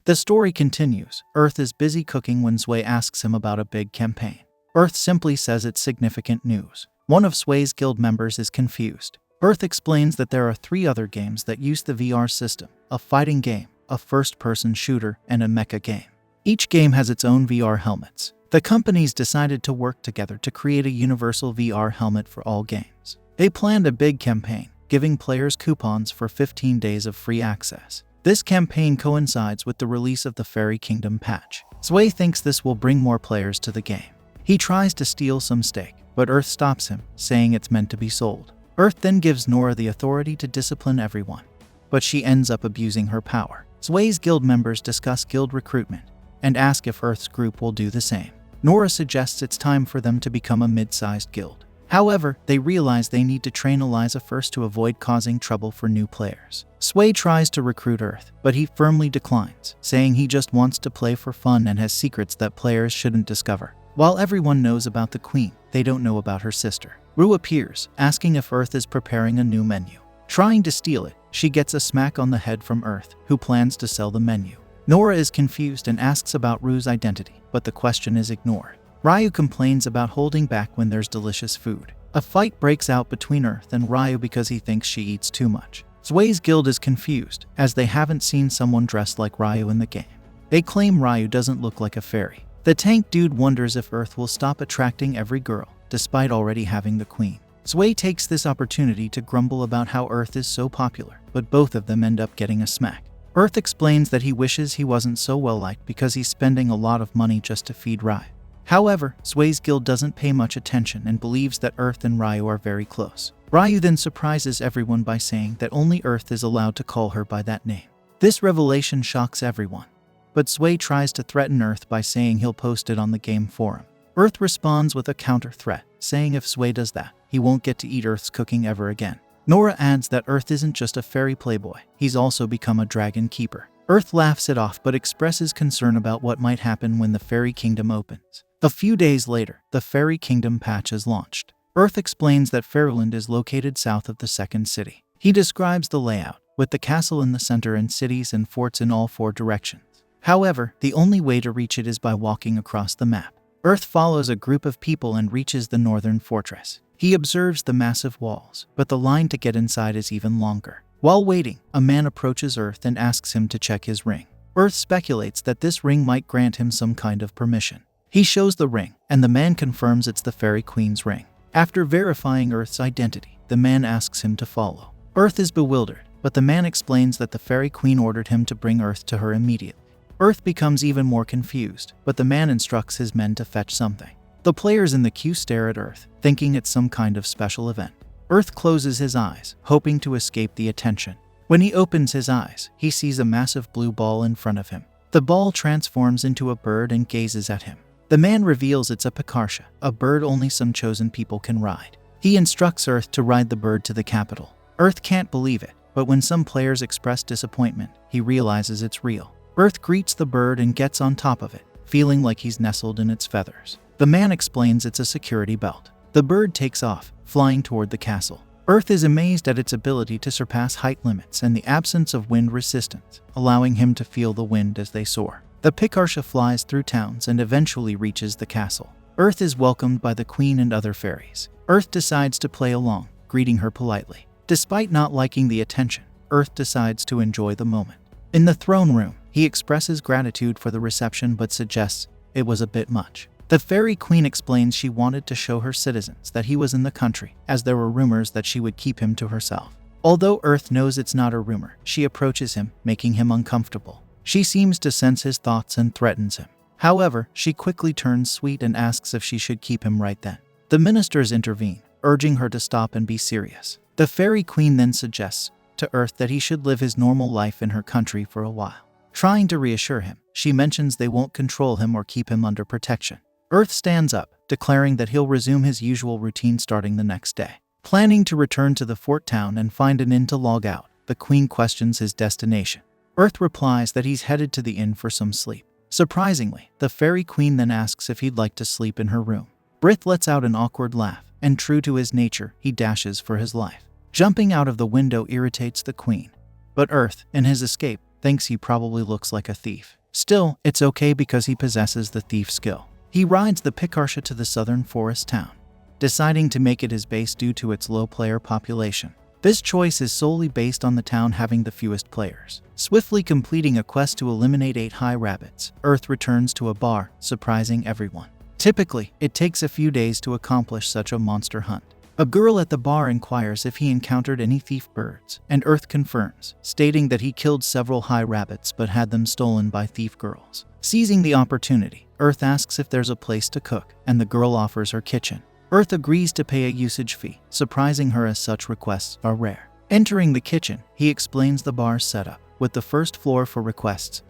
The story continues. Earth is busy cooking when Sway asks him about a big campaign. Earth simply says it's significant news. One of Sway's guild members is confused. Earth explains that there are 3 other games that use the VR system: a fighting game, a first-person shooter, and a mecha game. Each game has its own VR helmets. The companies decided to work together to create a universal VR helmet for all games. They planned a big campaign, giving players coupons for 15 days of free access. This campaign coincides with the release of the Fairy Kingdom patch. Sway thinks this will bring more players to the game. He tries to steal some steak, but Earth stops him, saying it's meant to be sold. Earth then gives Nora the authority to discipline everyone, but she ends up abusing her power. Sway's guild members discuss guild recruitment and ask if Earth's group will do the same. Nora suggests it's time for them to become a mid-sized guild. However, they realize they need to train Eliza first to avoid causing trouble for new players. Sway tries to recruit Earth, but he firmly declines, saying he just wants to play for fun and has secrets that players shouldn't discover. While everyone knows about the Queen, they don't know about her sister. Rue appears, asking if Earth is preparing a new menu. Trying to steal it, she gets a smack on the head from Earth, who plans to sell the menu. Nora is confused and asks about Rue's identity, but the question is ignored. Ryu complains about holding back when there's delicious food. A fight breaks out between Earth and Ryu because he thinks she eats too much. Sway's guild is confused, as they haven't seen someone dressed like Ryu in the game. They claim Ryu doesn't look like a fairy. The tank dude wonders if Earth will stop attracting every girl, despite already having the Queen. Sway takes this opportunity to grumble about how Earth is so popular, but both of them end up getting a smack. Earth explains that he wishes he wasn't so well-liked because he's spending a lot of money just to feed Ryu. However, Sway's guild doesn't pay much attention and believes that Earth and Ryu are very close. Ryu then surprises everyone by saying that only Earth is allowed to call her by that name. This revelation shocks everyone, but Sway tries to threaten Earth by saying he'll post it on the game forum. Earth responds with a counter threat, saying if Sway does that, he won't get to eat Earth's cooking ever again. Nora adds that Earth isn't just a fairy playboy, he's also become a dragon keeper. Earth laughs it off but expresses concern about what might happen when the Fairy Kingdom opens. A few days later, the Fairy Kingdom patch is launched. Earth explains that Fairyland is located south of the second city. He describes the layout, with the castle in the center and cities and forts in all 4 directions. However, the only way to reach it is by walking across the map. Earth follows a group of people and reaches the northern fortress. He observes the massive walls, but the line to get inside is even longer. While waiting, a man approaches Earth and asks him to check his ring. Earth speculates that this ring might grant him some kind of permission. He shows the ring, and the man confirms it's the Fairy Queen's ring. After verifying Earth's identity, the man asks him to follow. Earth is bewildered, but the man explains that the Fairy Queen ordered him to bring Earth to her immediately. Earth becomes even more confused, but the man instructs his men to fetch something. The players in the queue stare at Earth, thinking it's some kind of special event. Earth closes his eyes, hoping to escape the attention. When he opens his eyes, he sees a massive blue ball in front of him. The ball transforms into a bird and gazes at him. The man reveals it's a picarsha, a bird only some chosen people can ride. He instructs Earth to ride the bird to the capital. Earth can't believe it, but when some players express disappointment, he realizes it's real. Earth greets the bird and gets on top of it, feeling like he's nestled in its feathers. The man explains it's a security belt. The bird takes off, flying toward the castle. Earth is amazed at its ability to surpass height limits and the absence of wind resistance, allowing him to feel the wind as they soar. The picarsha flies through towns and eventually reaches the castle. Earth is welcomed by the Queen and other fairies. Earth decides to play along, greeting her politely. Despite not liking the attention, Earth decides to enjoy the moment. In the throne room, he expresses gratitude for the reception but suggests it was a bit much. The Fairy Queen explains she wanted to show her citizens that he was in the country, as there were rumors that she would keep him to herself. Although Earth knows it's not a rumor, she approaches him, making him uncomfortable. She seems to sense his thoughts and threatens him. However, she quickly turns sweet and asks if she should keep him right then. The ministers intervene, urging her to stop and be serious. The Fairy Queen then suggests to Earth that he should live his normal life in her country for a while. Trying to reassure him, she mentions they won't control him or keep him under protection. Earth stands up, declaring that he'll resume his usual routine starting the next day. Planning to return to the fort town and find an inn to log out, the Queen questions his destination. Earth replies that he's headed to the inn for some sleep. Surprisingly, the Fairy Queen then asks if he'd like to sleep in her room. Brith lets out an awkward laugh, and true to his nature, he dashes for his life. Jumping out of the window irritates the Queen. But Earth, in his escape, thinks he probably looks like a thief. Still, it's okay because he possesses the thief skill. He rides the Pikarsha to the southern forest town, deciding to make it his base due to its low player population. This choice is solely based on the town having the fewest players. Swiftly completing a quest to eliminate 8 high rabbits, Earth returns to a bar, surprising everyone. Typically, it takes a few days to accomplish such a monster hunt. A girl at the bar inquires if he encountered any thief birds, and Earth confirms, stating that he killed several high rabbits but had them stolen by thief girls. Seizing the opportunity, Earth asks if there's a place to cook, and the girl offers her kitchen. Earth agrees to pay a usage fee, surprising her as such requests are rare. Entering the kitchen, he explains the bar's setup, with the first floor for requests,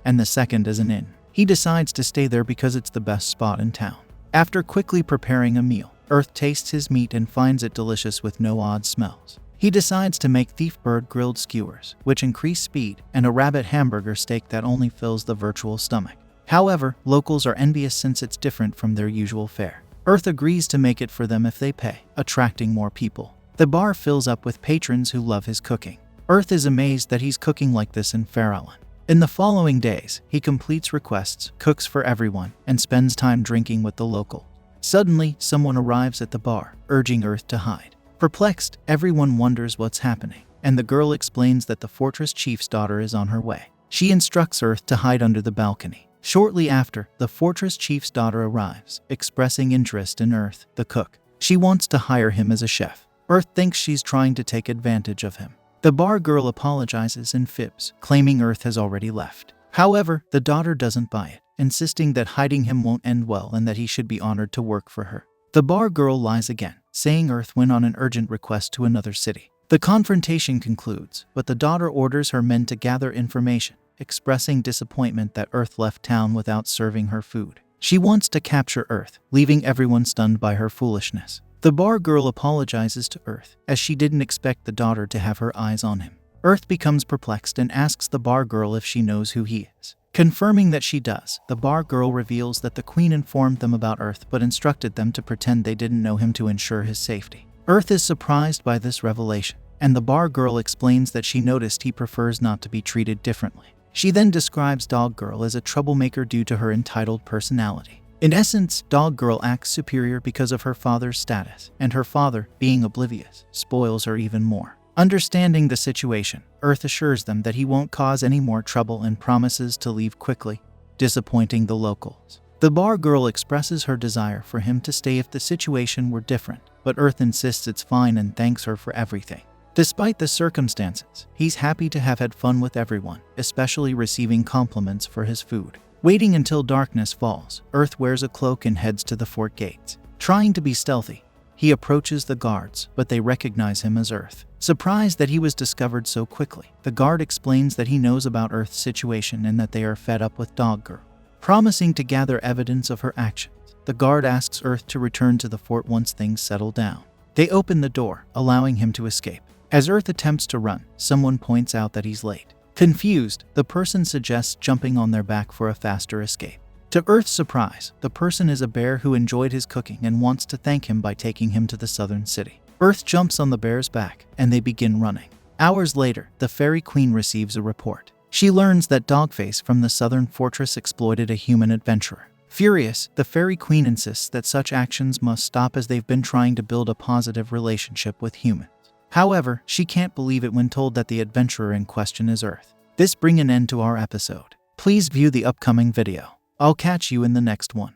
and the second as an inn. He decides to stay there because it's the best spot in town. After quickly preparing a meal, Earth tastes his meat and finds it delicious with no odd smells. He decides to make thief bird grilled skewers, which increase speed, and a rabbit hamburger steak that only fills the virtual stomach. However, locals are envious since it's different from their usual fare. Earth agrees to make it for them if they pay, attracting more people. The bar fills up with patrons who love his cooking. Earth is amazed that he's cooking like this in Fair Island. In the following days, he completes requests, cooks for everyone, and spends time drinking with the locals. Suddenly, someone arrives at the bar, urging Earth to hide. Perplexed, everyone wonders what's happening, and the girl explains that the fortress chief's daughter is on her way. She instructs Earth to hide under the balcony. Shortly after, the fortress chief's daughter arrives, expressing interest in Earth, the cook. She wants to hire him as a chef. Earth thinks she's trying to take advantage of him. The bar girl apologizes and fibs, claiming Earth has already left. However, the daughter doesn't buy it, insisting that hiding him won't end well and that he should be honored to work for her. The bar girl lies again, saying Earth went on an urgent request to another city. The confrontation concludes, but the daughter orders her men to gather information, expressing disappointment that Earth left town without serving her food. She wants to capture Earth, leaving everyone stunned by her foolishness. The bar girl apologizes to Earth, as she didn't expect the daughter to have her eyes on him. Earth becomes perplexed and asks the bar girl if she knows who he is. Confirming that she does, the bar girl reveals that the queen informed them about Earth but instructed them to pretend they didn't know him to ensure his safety. Earth is surprised by this revelation, and the bar girl explains that she noticed he prefers not to be treated differently. She then describes Dog Girl as a troublemaker due to her entitled personality. In essence, Dog Girl acts superior because of her father's status, and her father, being oblivious, spoils her even more. Understanding the situation, Earth assures them that he won't cause any more trouble and promises to leave quickly, disappointing the locals. The bar girl expresses her desire for him to stay if the situation were different, but Earth insists it's fine and thanks her for everything. Despite the circumstances, he's happy to have had fun with everyone, especially receiving compliments for his food. Waiting until darkness falls, Earth wears a cloak and heads to the fort gates. Trying to be stealthy, he approaches the guards, but they recognize him as Earth. Surprised that he was discovered so quickly, the guard explains that he knows about Earth's situation and that they are fed up with Dog Girl. Promising to gather evidence of her actions, the guard asks Earth to return to the fort once things settle down. They open the door, allowing him to escape. As Earth attempts to run, someone points out that he's late. Confused, the person suggests jumping on their back for a faster escape. To Earth's surprise, the person is a bear who enjoyed his cooking and wants to thank him by taking him to the southern city. Earth jumps on the bear's back, and they begin running. Hours later, the fairy queen receives a report. She learns that Dogface from the southern fortress exploited a human adventurer. Furious, the fairy queen insists that such actions must stop as they've been trying to build a positive relationship with humans. However, she can't believe it when told that the adventurer in question is Earth. This brings an end to our episode. Please view the upcoming video. I'll catch you in the next one.